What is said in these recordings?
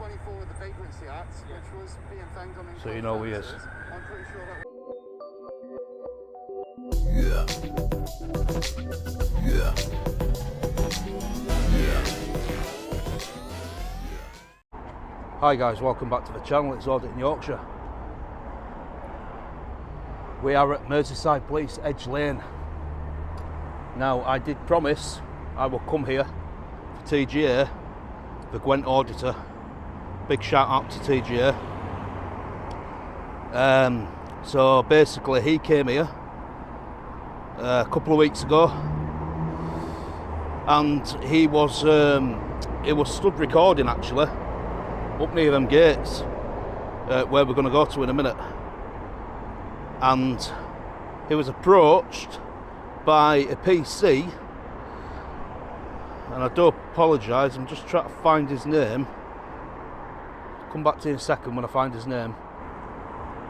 24 with the Vagrancy Act, which was being found on so you know who he is. I'm pretty sure that. Hi guys, welcome back to the channel. It's Audit in Yorkshire. We are at Merseyside Police, Edge Lane. Now, I did promise I will come here for TGA, the Gwent auditor. Big shout out to TGA. So basically he came here a couple of weeks ago, and he was stood recording actually up near them gates where we're going to go to in a minute, and he was approached by a PC, and I do apologise, I'm just trying to find his name. Come back to you in a second when I find his name.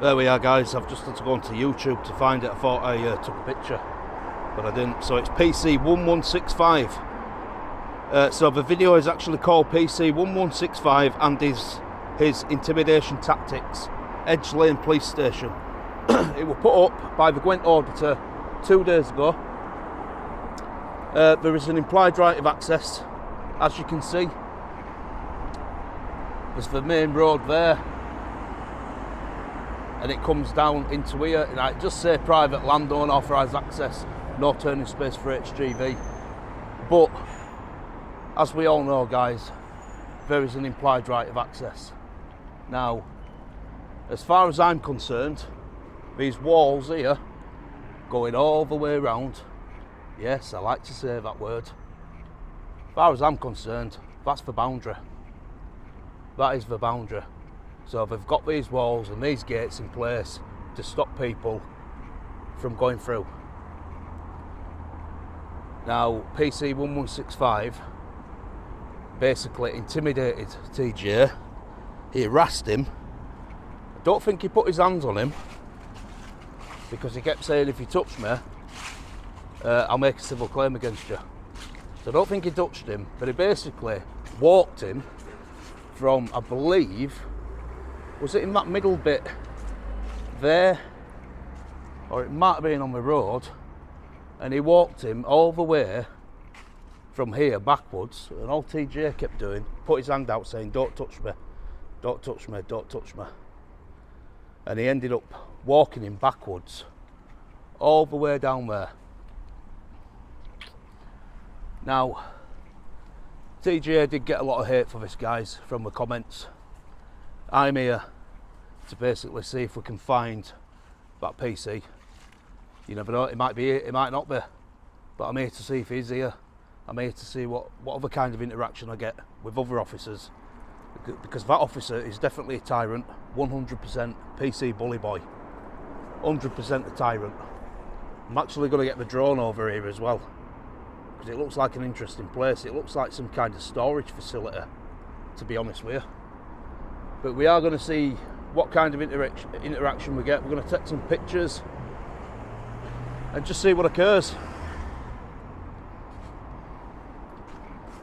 There we are guys, I've just had to go onto YouTube to find it. I thought I took a picture, but I didn't. So it's PC1165. So the video is actually called PC1165 and his intimidation tactics, Edge Lane Police Station. It was put up by the Gwent auditor 2 days ago. There is an implied right of access, as you can see. There's the main road there, and it comes down into here, and I just say private land, unauthorised access, no turning space for HGV. But as we all know guys, there is an implied right of access. Now, as far as I'm concerned, these walls here going all the way around, yes, I like to say that word, as far as I'm concerned, that's the boundary. That is the boundary. So they've got these walls and these gates in place to stop people from going through. Now, PC1165 basically intimidated TJ. He harassed him. I don't think he put his hands on him, because he kept saying, if you touch me, I'll make a civil claim against you. So I don't think he touched him, but he basically walked him from, I believe, was it in that middle bit there, or it might have been on the road, and he walked him all the way from here backwards, and all TJ kept doing, put his hand out saying, don't touch me, don't touch me, don't touch me. And he ended up walking him backwards all the way down there. Now, TGA did get a lot of hate for this, guys, from the comments. I'm here to basically see if we can find that PC. You never know, it might be here, it might not be, but I'm here to see if he's here. I'm here to see what other kind of interaction I get with other officers, because that officer is definitely a tyrant, 100% PC bully boy, 100% a tyrant. I'm actually going to get the drone over here as well, because it looks like an interesting place. It looks like some kind of storage facility, to be honest with you. But we are going to see what kind of interaction we get. We're going to take some pictures and just see what occurs.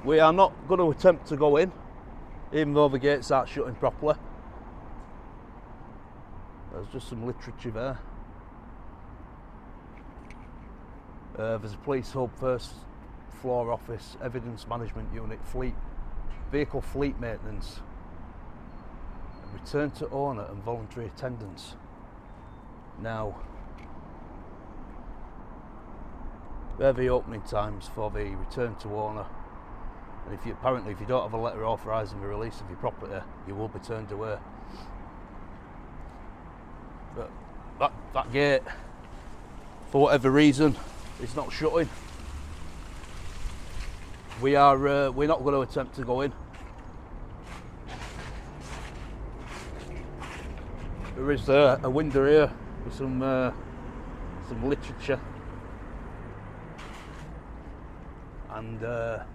We are not going to attempt to go in, even though the gates aren't shutting properly. There's just some literature there. There's a police hub, first floor office, evidence management unit, vehicle fleet maintenance, return to owner and voluntary attendance. Now, they're the opening times for the return to owner, and if you don't have a letter authorising the release of your property, you will be turned away. But that gate, for whatever reason, is not shutting. We're not going to attempt to go in. There is a window here with some literature and a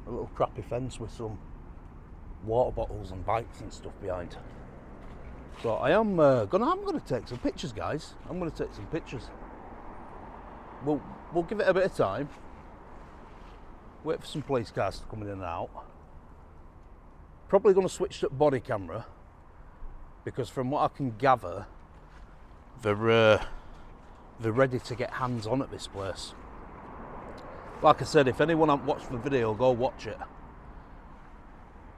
little crappy fence with some water bottles and bikes and stuff behind. So I'm gonna take some pictures, guys. I'm gonna take some pictures. We'll give it a bit of time. wait for some police cars to come in and out. Probably going to switch to body camera because from what I can gather, they're ready to get hands on at this place. Like I said, if anyone hasn't watched the video, go watch it.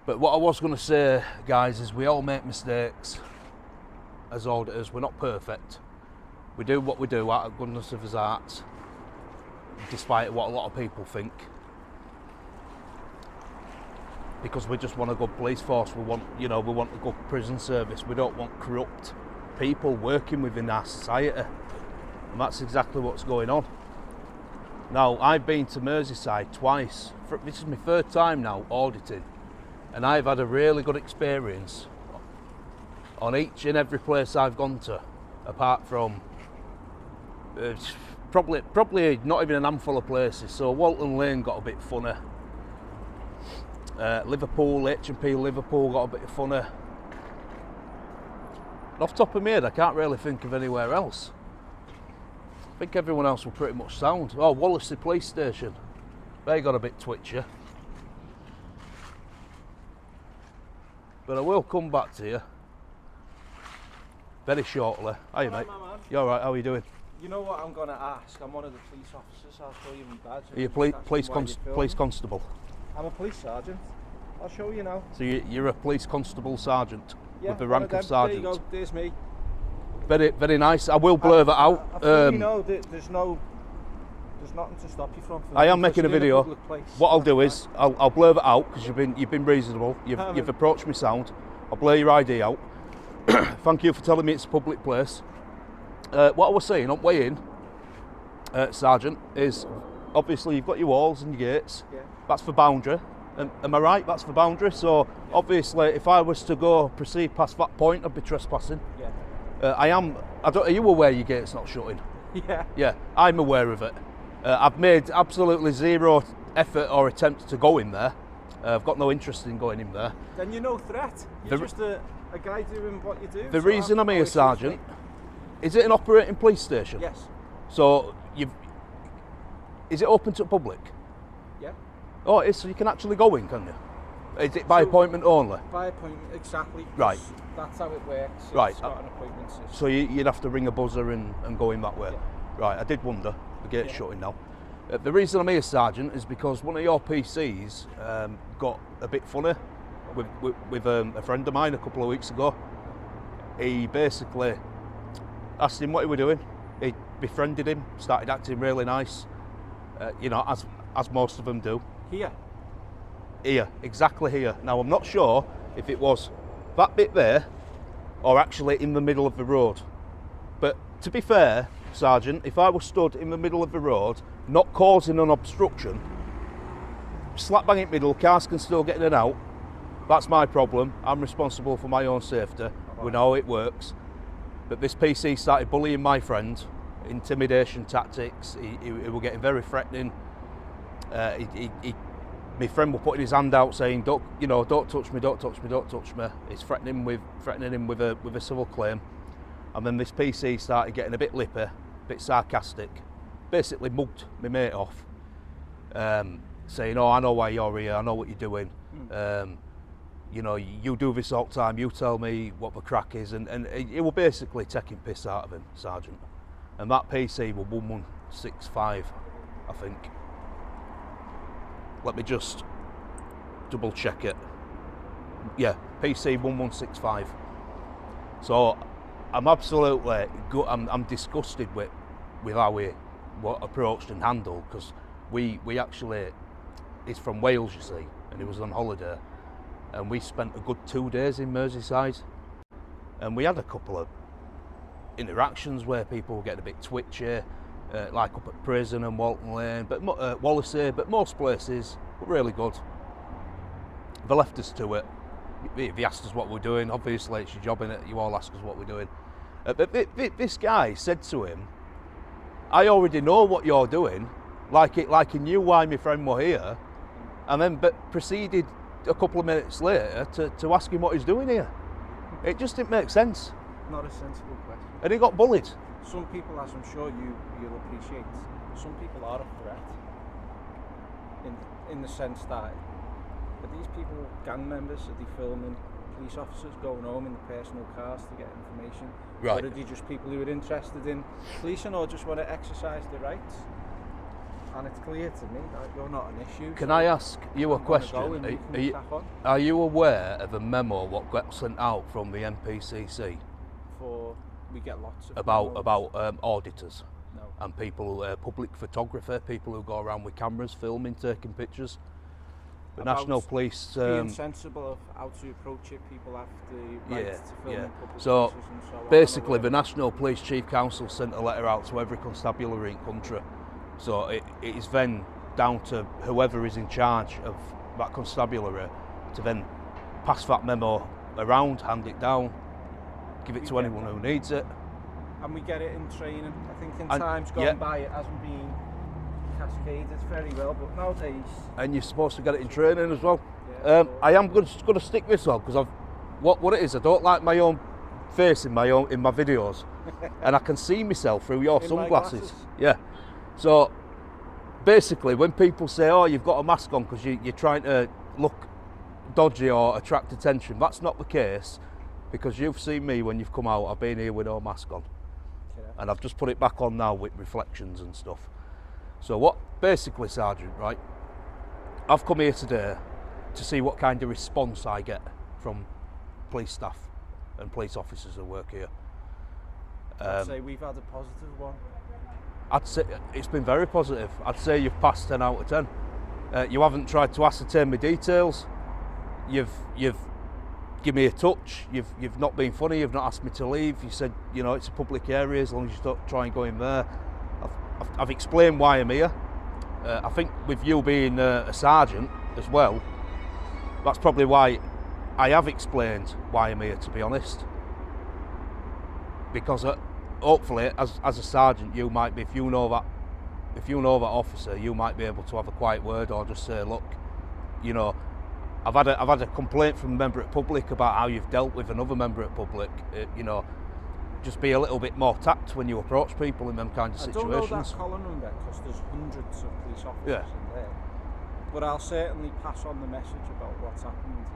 But what I was going to say, guys, is we all make mistakes as auditors. We're not perfect. We do what we do out of goodness of his heart, despite what a lot of people think. Because we just want a good police force. We want a good prison service. We don't want corrupt people working within our society. And that's exactly what's going on. Now, I've been to Merseyside twice. This is my third time now auditing. And I've had a really good experience on each and every place I've gone to, apart from probably not even a handful of places. So Walton Lane got a bit funny. Liverpool, H&P Liverpool got a bit funny. And off the top of my head, I can't really think of anywhere else. I think everyone else were pretty much sound. Oh, Wallasey Police Station. They got a bit twitchy. But I will come back to you very shortly. Hiya, mate. You alright? How are you doing? You know what I'm going to ask? I'm one of the police officers. I'll show you my badge. Are you police constable? I'm a police sergeant. I'll show you now. So you're a police constable sergeant with the one rank of of sergeant. There you go. There's me. Very, very nice. I will blur that out. You know, there's nothing to stop you from. I am making a video. What I'll do is I'll blur that out because you've been reasonable. You've approached me sound. I'll blur your ID out. Thank you for telling me it's a public place. What I was saying on way in, Sergeant, is obviously you've got your walls and your gates. Yeah. That's for boundary. Am I right? That's for boundary. So obviously, if I was to proceed past that point, I'd be trespassing. Yeah. Are you aware your gate's not shutting? Yeah. Yeah, I'm aware of it. I've made absolutely zero effort or attempt to go in there. I've got no interest in going in there. Then you're no threat. You're just a guy doing what you do. The reason I'm here, Sergeant, is it an operating police station? Yes. So is it open to the public? Yeah. Oh, it is, so you can actually go in, can you? Is it by appointment only? By appointment, exactly. Right. That's how it works. Right. It's got an appointment system. So you'd have to ring a buzzer and go in that way? Yeah. Right, I did wonder. The gate's shutting now. The reason I'm here, Sergeant, is because one of your PCs got a bit funny with a friend of mine a couple of weeks ago. He basically asked him what he was doing. He befriended him, started acting really nice, as most of them do. Here, exactly here. Now, I'm not sure if it was that bit there or actually in the middle of the road. But to be fair, Sergeant, if I was stood in the middle of the road, not causing an obstruction, slap bang in the middle, cars can still get in and out, that's my problem. I'm responsible for my own safety. We know how it works. But this PC started bullying my friend, intimidation tactics. He was getting very threatening. My friend was putting his hand out saying, don't touch me, don't touch me, don't touch me. He's threatening him with a civil claim. And then this PC started getting a bit lippy, a bit sarcastic, basically mugged my mate off, saying, oh, I know why you're here, I know what you're doing. You do this all the time, you tell me what the crack is. And it was basically taking piss out of him, Sergeant. And that PC was 1165, I think. Let me just double check it. Yeah, PC 1165. So I'm absolutely I'm disgusted with how we were approached and handled, because we actually, he's from Wales, you see, and he was on holiday, and we spent a good 2 days in Merseyside, and we had a couple of interactions where people were getting a bit twitchy, like up at prison and Walton Lane, but Wallasey, but most places were really good. They left us to it. They asked us what we're doing. Obviously, it's your job, innit? You all ask us what we're doing. But this guy said to him, "I already know what you're doing," like he knew why my friend were here, and then proceeded a couple of minutes later to ask him what he's doing here. It just didn't make sense. Not a sensible question. And he got bullied. Some people, as I'm sure you'll appreciate, some people are a threat in the sense that are these people gang members? Are they filming police officers going home in the personal cars to get information? Right. Or are they just people who are interested in policing or just want to exercise their rights? And it's clear to me that you're not an issue. Can so I ask you a I'm gonna question? go and we can crack on. Are you aware of a memo what got sent out from the NPCC We get lots of about memos. auditors No. and people, public photographer, people who go around with cameras filming, taking pictures? The About National Police. being sensible of how to approach it, people have the right to film in public So places and so on. basically, the National Police Chief Council sent a letter out to every constabulary in country. So it is then down to whoever is in charge of that constabulary to then pass that memo around, hand it down, give it to anyone who needs it. And we get it in training. I think in And- times gone yeah. by it hasn't been cascaded very well, but nowadays, And you're supposed to get it in training as well. yeah, I am going to stick this on because what it is, I don't like my own face in my videos, and I can see myself through your In my sunglasses. glasses? Yeah. So basically, when people say, "Oh, you've got a mask on because you're trying to look dodgy or attract attention," that's not the case, because you've seen me when you've come out. I've been here with no mask on, yeah. and I've just put it back on now with reflections and stuff. So what, basically, Sergeant, right? I've come here today to see what kind of response I get from police staff and police officers who work here. I'd say we've had a positive one. I'd say it's been very positive. I'd say you've passed 10 out of 10. You haven't tried to ascertain my details. You've given me a touch. You've not been funny. You've not asked me to leave. You said, you know, it's a public area, as long as you don't try and go in there. I've explained why I'm here. I think with you being a sergeant as well, that's probably why I have explained why I'm here, to be honest. Because hopefully, as a sergeant, you might be, if you know that officer, you might be able to have a quiet word or just say, look, you know, I've had a complaint from a member of public about how you've dealt with another member of public. You know, just be a little bit more tact when you approach people in them kind of situations. I don't know that column number because there's hundreds of police officers in there. But I'll certainly pass on the message about what's happened and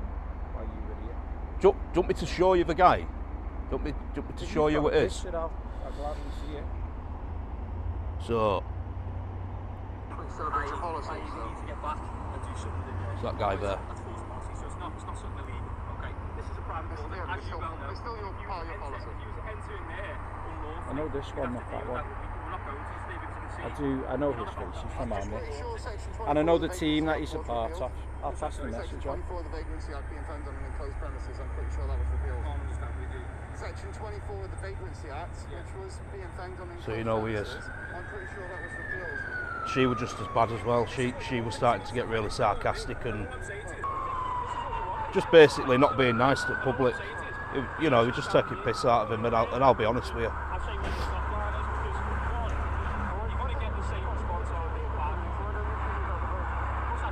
why you were here. Do you want me to show you the guy? Do you want me to show you what it is? I'll gladly see it. So, Please celebrate your policies. You need to get back and do something. it's that guy there. That's forced policy, so it's not something illegal. Okay, this is a private It's building. still- As you well know, it's still your part of your policy. If you was to enter in there unlawfully, I know this one, not that one. We're not going to today because we can see. I know his face, he's from Army. Pretty sure section 24 And I know the of team that Vacancy he's a Act part was of. repealed. I'll pass the Section message on. 24 of the Vagrancy Act being found on an enclosed premises, I'm pretty sure that was repealed. Can't understand what we do. Section 24 of the Vagrancy Act, which was being found on enclosed So you know who he is. premises, I'm pretty sure that was repealed. She was just as bad as well. She was starting to get really sarcastic and just basically not being nice to the public. You know, we're just taking piss out of him, and I'll be honest with you. I'll say what the stop line is because one, you've got to get the same response out of the apartment.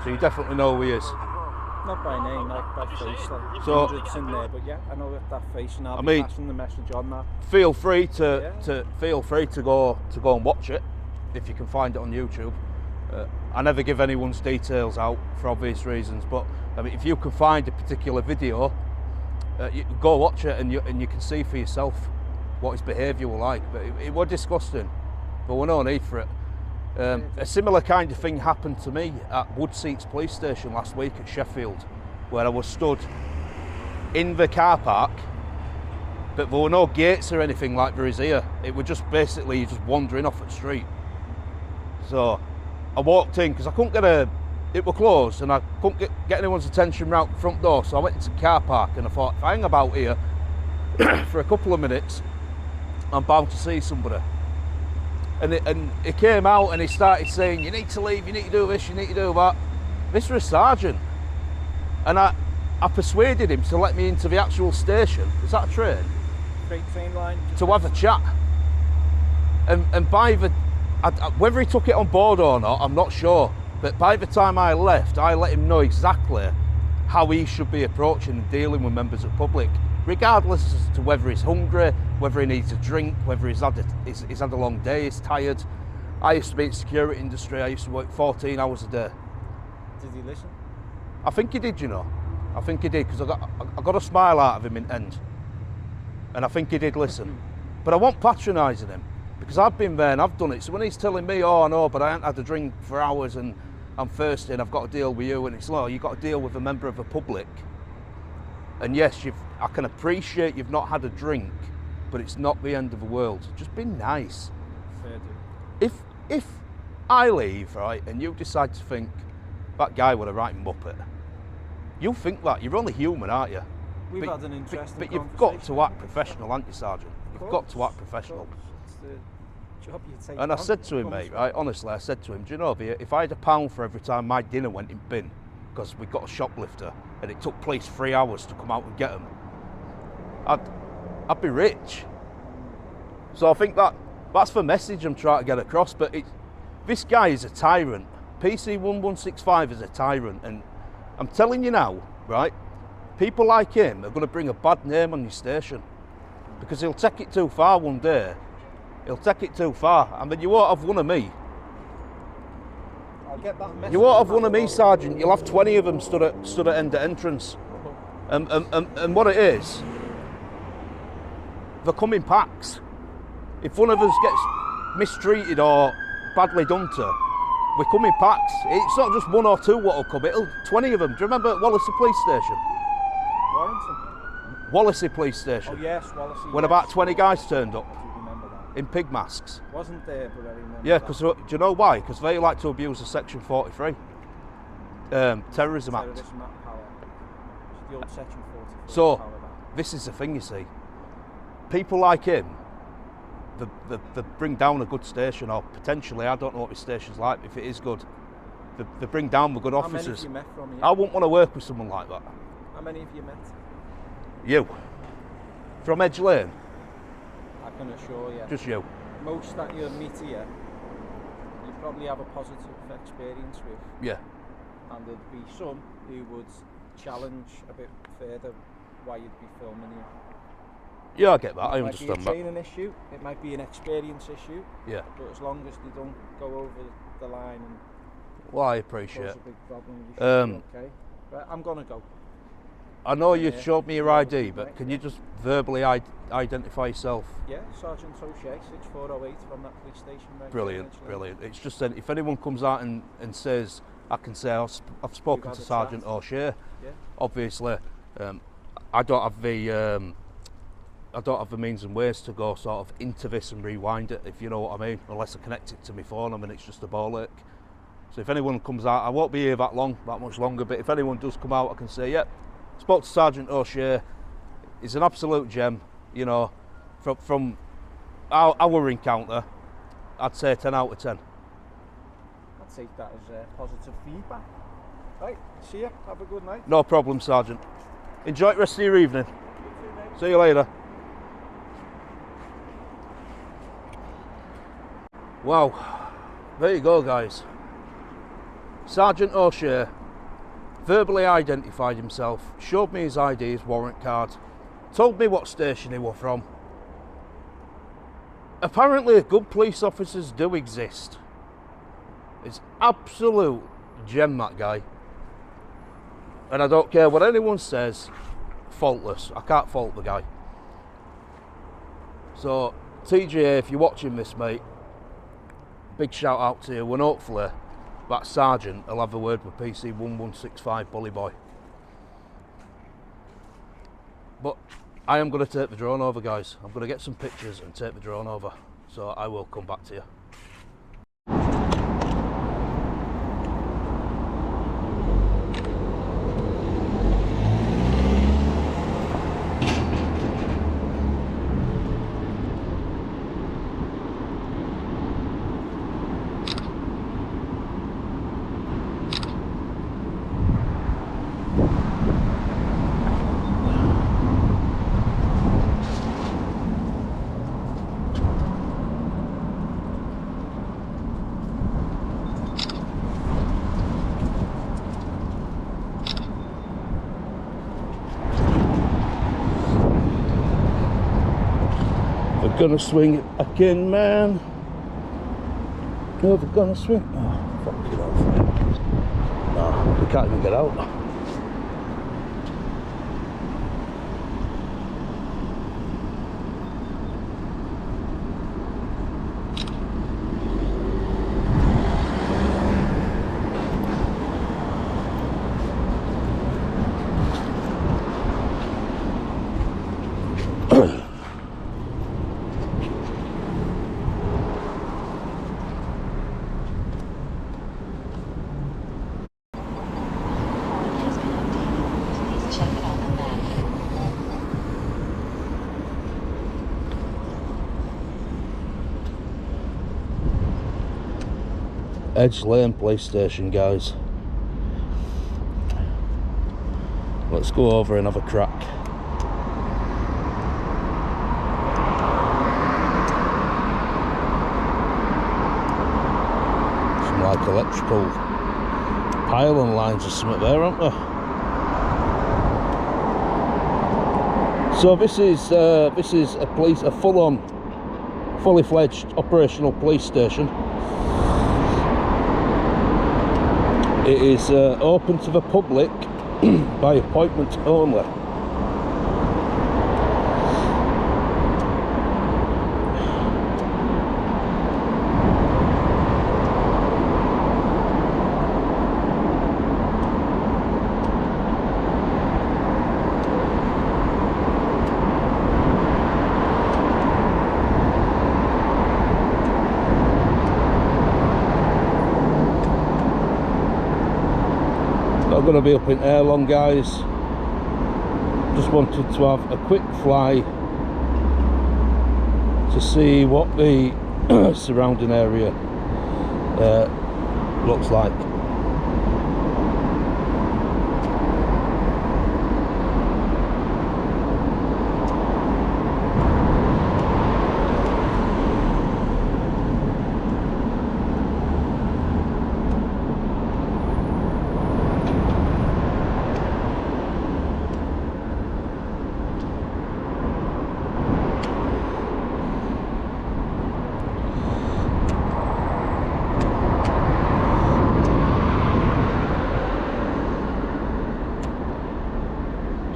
So you definitely know who he is. Not by name, like by face. Like So- hundreds in there, but yeah, I know that face, and I'll I be mean- passing the message on that. Feel free to go and watch it if you can find it on YouTube. I never give anyone's details out for obvious reasons, but I mean, if you can find a particular video, you go watch it and you can see for yourself what his behaviour was like. But it was disgusting, but we're no need for it. A similar kind of thing happened to me at Woodseats Police Station last week at Sheffield, where I was stood in the car park, but there were no gates or anything like there is here. It was just basically just wandering off the street. So I walked in because I couldn't it was closed and I couldn't get anyone's attention round the front door, so I went into the car park and I thought, if I hang about here for a couple of minutes, I'm bound to see somebody. And he came out and he started saying, you need to leave, you need to do this, you need to do that. This was a sergeant. And I persuaded him to let me into the actual station. Is that a train? Great train line. To have a chat. And by whether he took it on board or not, I'm not sure. But by the time I left, I let him know exactly how he should be approaching and dealing with members of the public, regardless as to whether he's hungry, whether he needs a drink, whether he's had a long day, he's tired. I used to be in the security industry. I used to work 14 hours a day. Did he listen? I think he did, you know. I think he did, because I got a smile out of him in the end. And I think he did listen. But I wasn't patronising him, because I've been there and I've done it. So when he's telling me, oh, I know, but I haven't had a drink for hours and I'm thirsty and I've got to deal with you, and it's like, you've got to deal with a member of the public. And yes, I can appreciate you've not had a drink, but it's not the end of the world. Just be nice. Fair do. If I leave, right, and you decide to think, that guy was a right muppet, you'll think that. You're only human, aren't you? We've had an interesting But you've got to act professional, haven't you, Sergeant? You've got to act professional. It's the job you take And I on. said to him, mate, right, honestly, I said to him, do you know, if I had £1 for every time my dinner went in bin, because we got a shoplifter, and it took police 3 hours to come out and get him, I'd be rich. So I think that's the message I'm trying to get across. But this guy is a tyrant. PC 1165 is a tyrant, and I'm telling you now, right, people like him are going to bring a bad name on your station, because he'll take it too far one day. He'll take it too far. I mean, you won't have one of me. I'll get that message. You won't have one of me, Sergeant. You'll have 20 of them stood at end of entrance. And what it is, they come in packs. If one of us gets mistreated or badly done to, we come in packs. It's not just 1 or 2 what'll come, it'll 20 of them. Do you remember Wallasey Police Station? Warrington. Wallasey Police Station. Oh yes, Wallasey. When about 20 guys turned up I do remember that. in pig masks. Wasn't there, but I remember. Yeah, that. because do you know why? Because they like to abuse the Section 43 Terrorism Act. Terrorism Act power. It's the old Section 44 So power that. this is the thing, you see. People like him, they bring down a good station, or potentially, I don't know what his station's like, if it is good, they bring down the good How officers. many have you met from here? I wouldn't want to work with someone like that. How many have you met? You. From Edge Lane, I can assure you. just you. Most that you meet here, you probably have a positive experience with. Yeah. And there'd be some who would challenge a bit further why you'd be filming here. Yeah, I get that, I It might be a understand that. training issue, it might be an experience issue, Yeah. but as long as they don't go over the line and Well, I cause appreciate a it. big problem, you should be okay. But I'm gonna go. I know you Yeah. showed me your ID, but can you just verbally identify yourself? Yeah, Sergeant O'Shea, 6408 from that police station. Right. Brilliant, brilliant. It's just that if anyone comes out and says, I can say I've spoken had to a Sergeant chat. O'Shea. Yeah. Obviously, I don't have the means and ways to go sort of into this and rewind it, if you know what I mean, unless I connect it to my phone. I mean, it's just a ball ache. So if anyone comes out, I won't be here that much longer, but if anyone does come out, I can say, yep, spoke to Sergeant O'Shea. He's an absolute gem, you know, from our encounter, I'd say 10 out of 10. I'd take that as positive feedback. Right, see you, have a good night. No problem, Sergeant. Enjoy the rest of your evening. See you later. Wow, there you go, guys. Sergeant O'Shea verbally identified himself, showed me his ID, his warrant card, told me what station he was from. Apparently good police officers do exist. It's absolute gem, that guy. And I don't care what anyone says, faultless. I can't fault the guy. So, TGA, if you're watching this, mate, big shout out to you, and hopefully that sergeant will have a word with PC 1165 Bully Boy. But I am going to take the drone over, guys. I'm going to get some pictures and take the drone over. So I will come back to you. We're gonna swing it back in, man. No, we're gonna swing. Oh, fuck it off. No. we can't even get out. Edge Lane police station, guys. Let's go over and have a crack. Some like electrical pylon lines or something there, aren't there? So this is a fully fledged operational police station. It is open to the public by appointment only. Not going to be up in air long, guys. Just wanted to have a quick fly to see what the surrounding area looks like.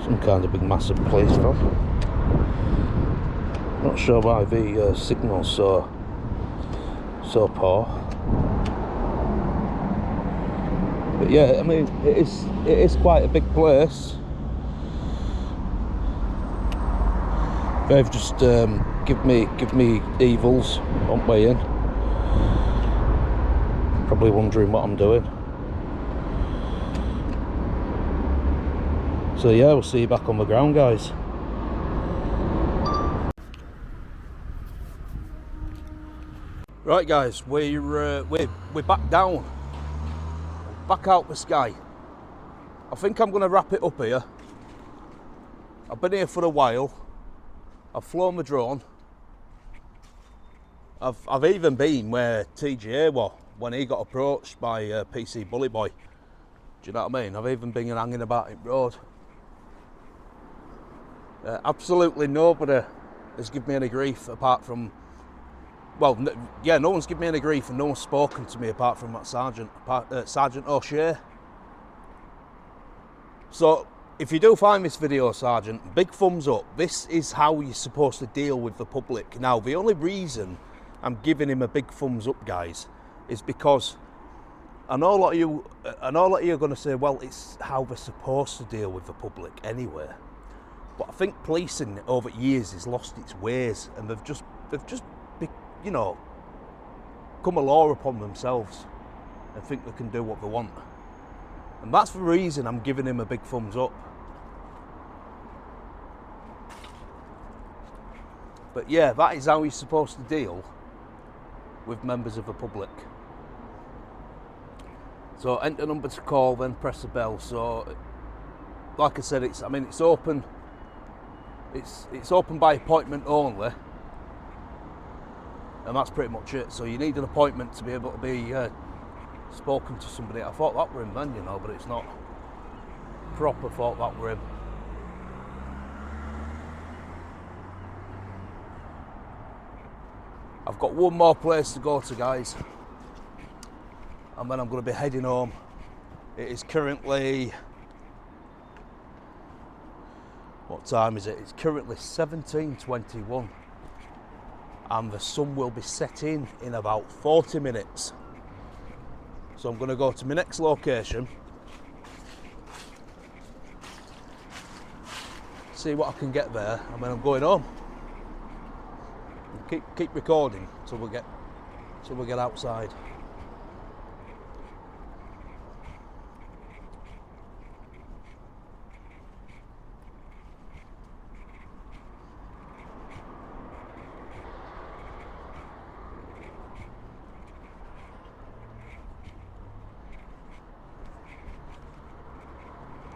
Some kind of big massive place though. Not sure why the signal's so poor. But yeah, I mean it is quite a big place. They've just give me evils on way in. Probably wondering what I'm doing. So yeah, we'll see you back on the ground, guys. Right, guys, we're back down, back out the sky. I think I'm going to wrap it up here. I've been here for a while. I've flown the drone. I've even been where TGA was when he got approached by PC Bully Boy. Do you know what I mean? I've even been hanging about in road. Absolutely nobody has given me any grief apart from, well, yeah, no one's given me any grief and no one's spoken to me apart from that Sergeant O'Shea. So if you do find this video, Sergeant, big thumbs up. This is how you're supposed to deal with the public. Now, the only reason I'm giving him a big thumbs up, guys, is because I know a lot of you are going to say, well, it's how they're supposed to deal with the public anyway. But I think policing over years has lost its ways, and they've just you know, come a law upon themselves and think they can do what they want. And that's the reason I'm giving him a big thumbs up. But yeah, that is how he's supposed to deal with members of the public. So enter number to call, then press the bell. So like I said, it's open. It's open by appointment only, and that's pretty much it. So you need an appointment to be able to be spoken to somebody. I thought that were him then, you know, but it's not. Proper thought that were him. I've got one more place to go to, guys, and then I'm going to be heading home. It is currently, what time is it? It's currently 17:21 and the sun will be setting in about 40 minutes. So I'm going to go to my next location, see what I can get there, and then I'm going home. Keep recording till we get outside.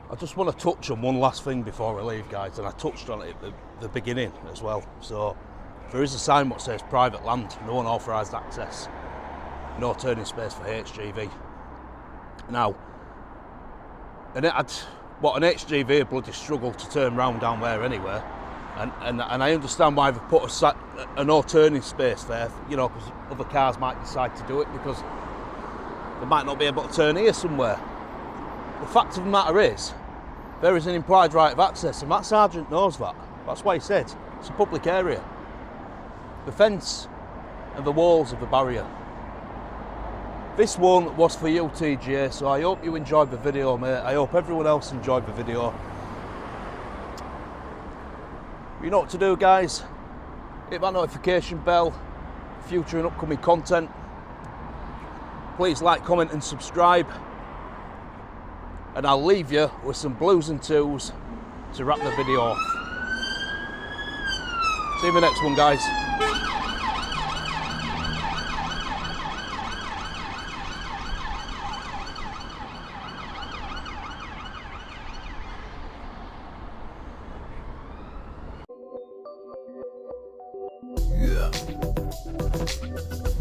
I just want to touch on one last thing before I leave, guys, and I touched on it at the beginning as well. So there is a sign that says private land, no unauthorised access, no turning space for HGV. Now, an HGV bloody struggled to turn round down there anyway, and I understand why they've put a no turning space there, you know, because other cars might decide to do it because they might not be able to turn here somewhere. The fact of the matter is, there is an implied right of access, and that sergeant knows that. That's why he said it's a public area. The fence and the walls of the barrier. This one was for you, TGA, so I hope you enjoyed the video, mate. I hope everyone else enjoyed the video. You know what to do, guys. Hit that notification bell for future and upcoming content. Please like, comment and subscribe. And I'll leave you with some blues and twos to wrap the video off. See you in the next one, guys. Yeah.